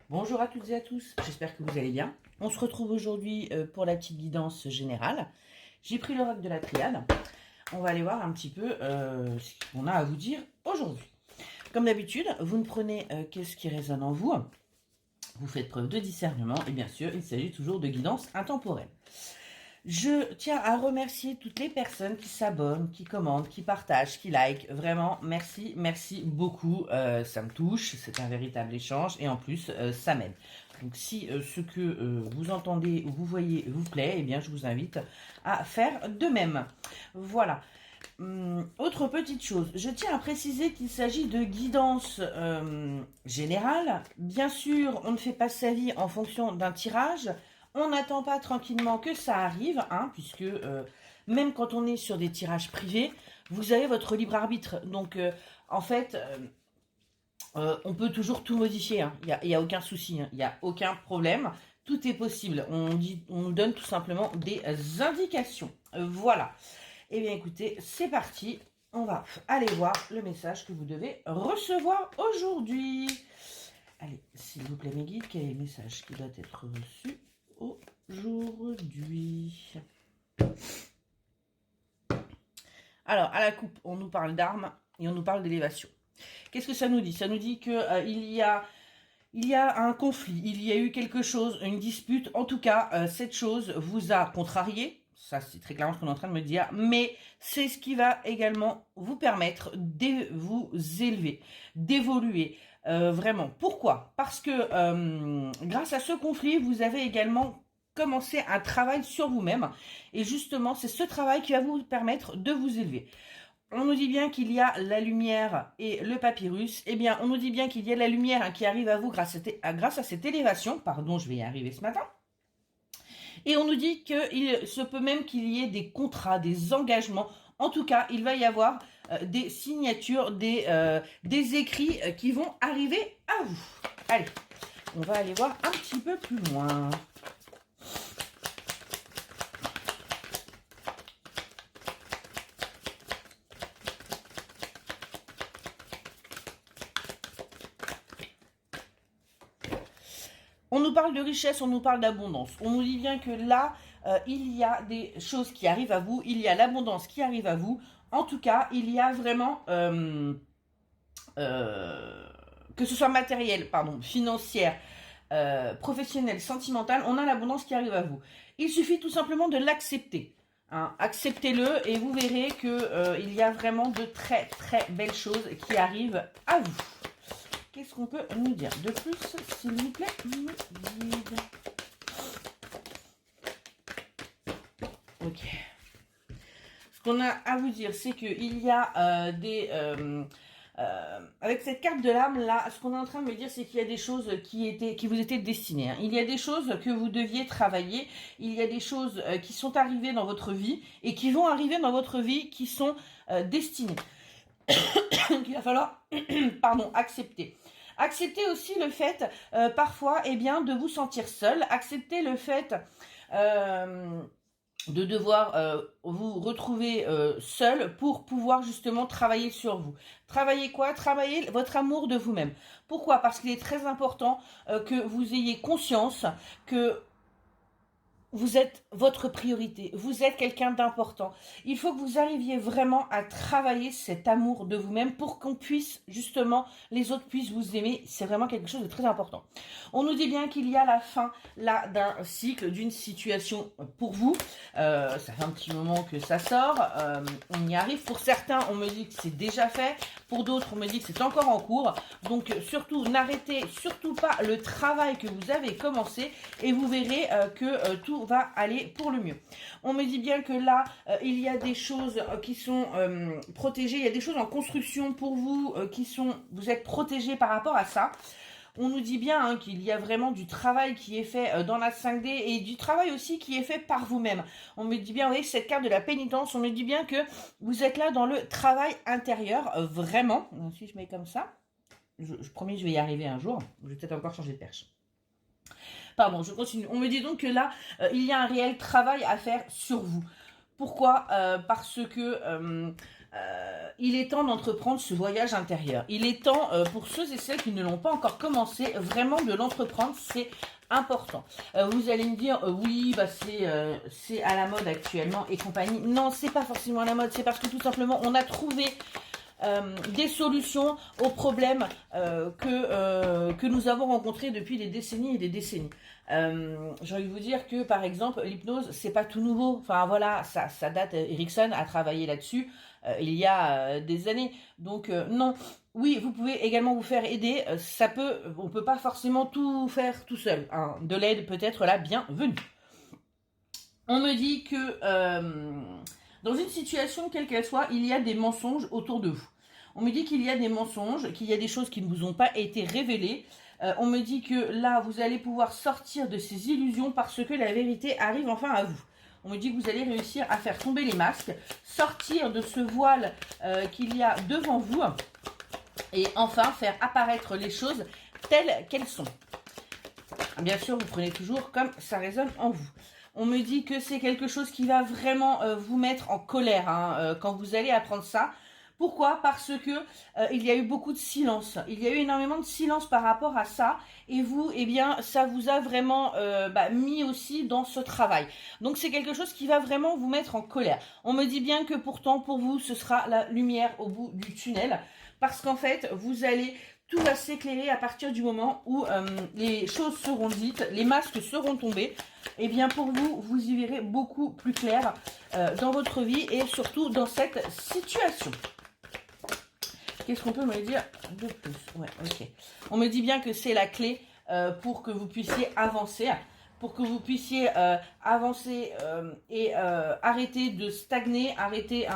Bonjour à toutes et à tous, j'espère que vous allez bien. On se retrouve aujourd'hui pour la petite guidance générale. J'ai pris l'oracle de la triade. On va aller voir un petit peu ce qu'on a à vous dire aujourd'hui. Comme d'habitude, vous ne prenez que ce qui résonne en vous. Vous faites preuve de discernement et bien sûr, il s'agit toujours de guidance intemporelle. Je tiens à remercier toutes les personnes qui s'abonnent, qui commentent, qui partagent, qui likent. Vraiment, merci, merci beaucoup. Ça me touche, c'est un véritable échange et en plus, ça m'aide. Donc si ce que vous entendez ou vous voyez vous plaît, eh bien je vous invite à faire de même. Voilà. Autre petite chose, je tiens à préciser qu'il s'agit de guidance générale. Bien sûr, on ne fait pas sa vie en fonction d'un tirage. On n'attend pas tranquillement que ça arrive, hein, puisque même quand on est sur des tirages privés, vous avez votre libre arbitre. Donc, en fait, on peut toujours tout modifier. Hein. Il y a aucun souci, hein. Il n'y a aucun problème. Tout est possible. On nous donne tout simplement des indications. Voilà. Eh bien, écoutez, c'est parti. On va aller voir le message que vous devez recevoir aujourd'hui. Allez, s'il vous plaît, mes guides, quel est le message qui doit être reçu aujourd'hui? Alors, à la coupe, on nous parle d'armes et on nous parle d'élévation. Qu'est-ce que ça nous dit? Ça nous dit que il y a un conflit, il y a eu quelque chose, une dispute. En tout cas, cette chose vous a contrarié. Ça, c'est très clairement ce qu'on est en train de me dire. Mais c'est ce qui va également vous permettre de vous élever, d'évoluer. Vraiment. Pourquoi? Parce que grâce à ce conflit, vous avez également commencé un travail sur vous-même. Et justement, c'est ce travail qui va vous permettre de vous élever. On nous dit bien qu'il y a la lumière et le papyrus. Eh bien, on nous dit bien qu'il y a la lumière qui arrive à vous grâce à cette élévation. Pardon, je vais y arriver ce matin. Et on nous dit qu'il se peut même qu'il y ait des contrats, des engagements. En tout cas, il va y avoir des signatures, des écrits qui vont arriver à vous. Allez, on va aller voir un petit peu plus loin. On nous parle de richesse, on nous parle d'abondance. On nous dit bien que là, il y a des choses qui arrivent à vous, il y a l'abondance qui arrive à vous. En tout cas, il y a vraiment, que ce soit matériel, pardon, financière, professionnelle, sentimentale, on a l'abondance qui arrive à vous. Il suffit tout simplement de l'accepter. Hein. Acceptez-le et vous verrez que il y a vraiment de très très belles choses qui arrivent à vous. Qu'est-ce qu'on peut nous dire de plus, s'il vous plaît, guide. Ok. Ce qu'on a à vous dire, c'est qu'il y a avec cette carte de l'âme, là, ce qu'on est en train de me dire, c'est qu'il y a des choses qui vous étaient destinées. Hein. Il y a des choses que vous deviez travailler. Il y a des choses qui sont arrivées dans votre vie et qui vont arriver dans votre vie qui sont destinées. Il va falloir, pardon, accepter. Acceptez aussi le fait, parfois, eh bien, de vous sentir seul. Acceptez le fait de devoir vous retrouver seul pour pouvoir justement travailler sur vous. Travailler quoi? Travailler votre amour de vous-même. Pourquoi? Parce qu'il est très important que vous ayez conscience que vous êtes votre priorité, vous êtes quelqu'un d'important. Il faut que vous arriviez vraiment à travailler cet amour de vous-même pour qu'on puisse, justement, les autres puissent vous aimer. C'est vraiment quelque chose de très important. On nous dit bien qu'il y a la fin, là, d'un cycle, d'une situation pour vous. Ça fait un petit moment que ça sort. On y arrive. Pour certains, on me dit que c'est déjà fait. Pour d'autres, on me dit que c'est encore en cours. Donc, surtout, n'arrêtez surtout pas le travail que vous avez commencé et vous verrez que tout va aller pour le mieux. On me dit bien que là, il y a des choses qui sont protégées, il y a des choses en construction pour vous vous êtes protégés par rapport à ça. On nous dit bien hein, qu'il y a vraiment du travail qui est fait dans la 5D et du travail aussi qui est fait par vous-même. On me dit bien, vous voyez, cette carte de la pénitence, on me dit bien que vous êtes là dans le travail intérieur, vraiment. Si je mets comme ça, je promets, je vais y arriver un jour. Je vais peut-être encore changer de perche. Pardon, je continue. On me dit donc que là, il y a un réel travail à faire sur vous. Pourquoi? Parce que il est temps d'entreprendre ce voyage intérieur. Il est temps, pour ceux et celles qui ne l'ont pas encore commencé, vraiment de l'entreprendre, c'est important. Vous allez me dire, oui, bah c'est à la mode actuellement et compagnie. Non, c'est pas forcément à la mode, c'est parce que tout simplement, on a trouvé des solutions aux problèmes que nous avons rencontrés depuis des décennies et des décennies. J'ai envie de vous dire que, par exemple, l'hypnose, c'est pas tout nouveau. Enfin, voilà, ça date, Erickson a travaillé là-dessus il y a des années. Donc, non. Oui, vous pouvez également vous faire aider. On peut pas forcément tout faire tout seul, hein. De l'aide peut-être la bienvenue. On me dit que dans une situation quelle qu'elle soit, il y a des mensonges autour de vous. On me dit qu'il y a des mensonges, qu'il y a des choses qui ne vous ont pas été révélées. On me dit que là, vous allez pouvoir sortir de ces illusions parce que la vérité arrive enfin à vous. On me dit que vous allez réussir à faire tomber les masques, sortir de ce voile qu'il y a devant vous et enfin faire apparaître les choses telles qu'elles sont. Bien sûr, vous prenez toujours comme ça résonne en vous. On me dit que c'est quelque chose qui va vraiment vous mettre en colère hein, quand vous allez apprendre ça. Pourquoi? Parce que il y a eu beaucoup de silence. Il y a eu énormément de silence par rapport à ça. Et vous, eh bien, ça vous a vraiment mis aussi dans ce travail. Donc, c'est quelque chose qui va vraiment vous mettre en colère. On me dit bien que pourtant, pour vous, ce sera la lumière au bout du tunnel. Parce qu'en fait, tout va s'éclairer à partir du moment où les choses seront dites, les masques seront tombés. Et bien pour vous, vous y verrez beaucoup plus clair dans votre vie et surtout dans cette situation. Qu'est-ce qu'on peut me dire de plus? Ouais, ok. On me dit bien que c'est la clé pour que vous puissiez avancer. Pour que vous puissiez avancer et arrêter de stagner, arrêter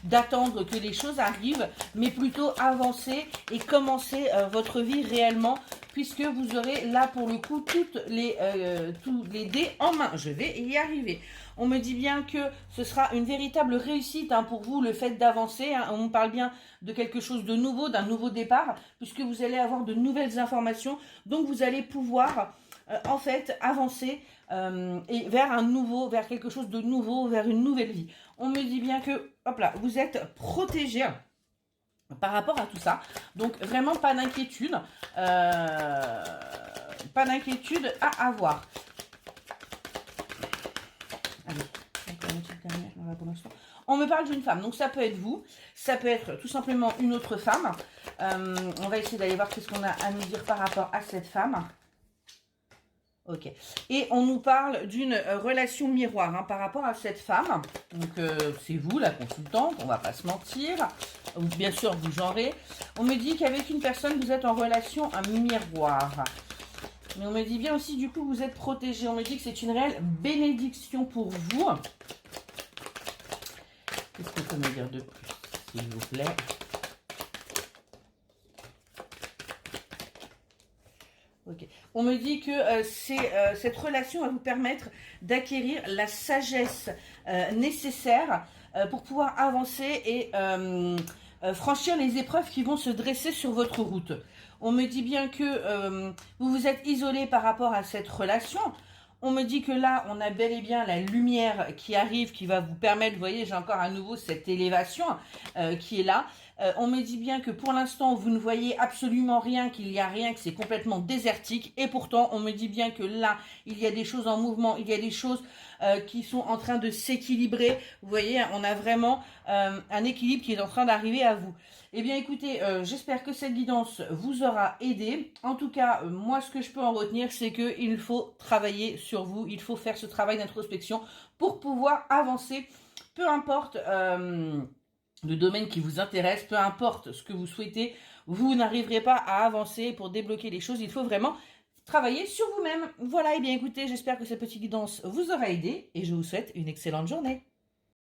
d'attendre que les choses arrivent, mais plutôt avancer et commencer votre vie réellement, puisque vous aurez là pour le coup tous les dés en main. Je vais y arriver. On me dit bien que ce sera une véritable réussite hein, pour vous, le fait d'avancer. Hein. On parle bien de quelque chose de nouveau, d'un nouveau départ, puisque vous allez avoir de nouvelles informations. Donc vous allez pouvoir en fait avancer et vers quelque chose de nouveau, vers une nouvelle vie. On me dit bien que, hop là, vous êtes protégé par rapport à tout ça. Donc vraiment pas d'inquiétude. Pas d'inquiétude à avoir. Allez, encore une petite dernière, là, pour l'instant. On me parle d'une femme, donc ça peut être vous, ça peut être tout simplement une autre femme. On va essayer d'aller voir qu'est-ce qu'on a à nous dire par rapport à cette femme. Ok. Et on nous parle d'une relation miroir hein, par rapport à cette femme. Donc, c'est vous, la consultante, on va pas se mentir. Bien sûr, vous genrez. On me dit qu'avec une personne, vous êtes en relation un miroir. Mais on me dit bien aussi, du coup, vous êtes protégé. On me dit que c'est une réelle bénédiction pour vous. Qu'est-ce qu'on peut me dire de plus, s'il vous plaît? Okay. On me dit que cette relation va vous permettre d'acquérir la sagesse nécessaire pour pouvoir avancer et franchir les épreuves qui vont se dresser sur votre route. On me dit bien que vous vous êtes isolé par rapport à cette relation. On me dit que là, on a bel et bien la lumière qui arrive, qui va vous permettre, vous voyez, j'ai encore à nouveau cette élévation qui est là. On me dit bien que pour l'instant, vous ne voyez absolument rien, qu'il n'y a rien, que c'est complètement désertique. Et pourtant, on me dit bien que là, il y a des choses en mouvement, il y a des choses qui sont en train de s'équilibrer. Vous voyez, on a vraiment un équilibre qui est en train d'arriver à vous. Eh bien, écoutez, j'espère que cette guidance vous aura aidé. En tout cas, moi, ce que je peux en retenir, c'est qu'il faut travailler sur vous. Il faut faire ce travail d'introspection pour pouvoir avancer. Peu importe le domaine qui vous intéresse, peu importe ce que vous souhaitez, vous n'arriverez pas à avancer pour débloquer les choses. Il faut vraiment travailler sur vous-même. Voilà, et bien écoutez, j'espère que cette petite guidance vous aura aidé et je vous souhaite une excellente journée.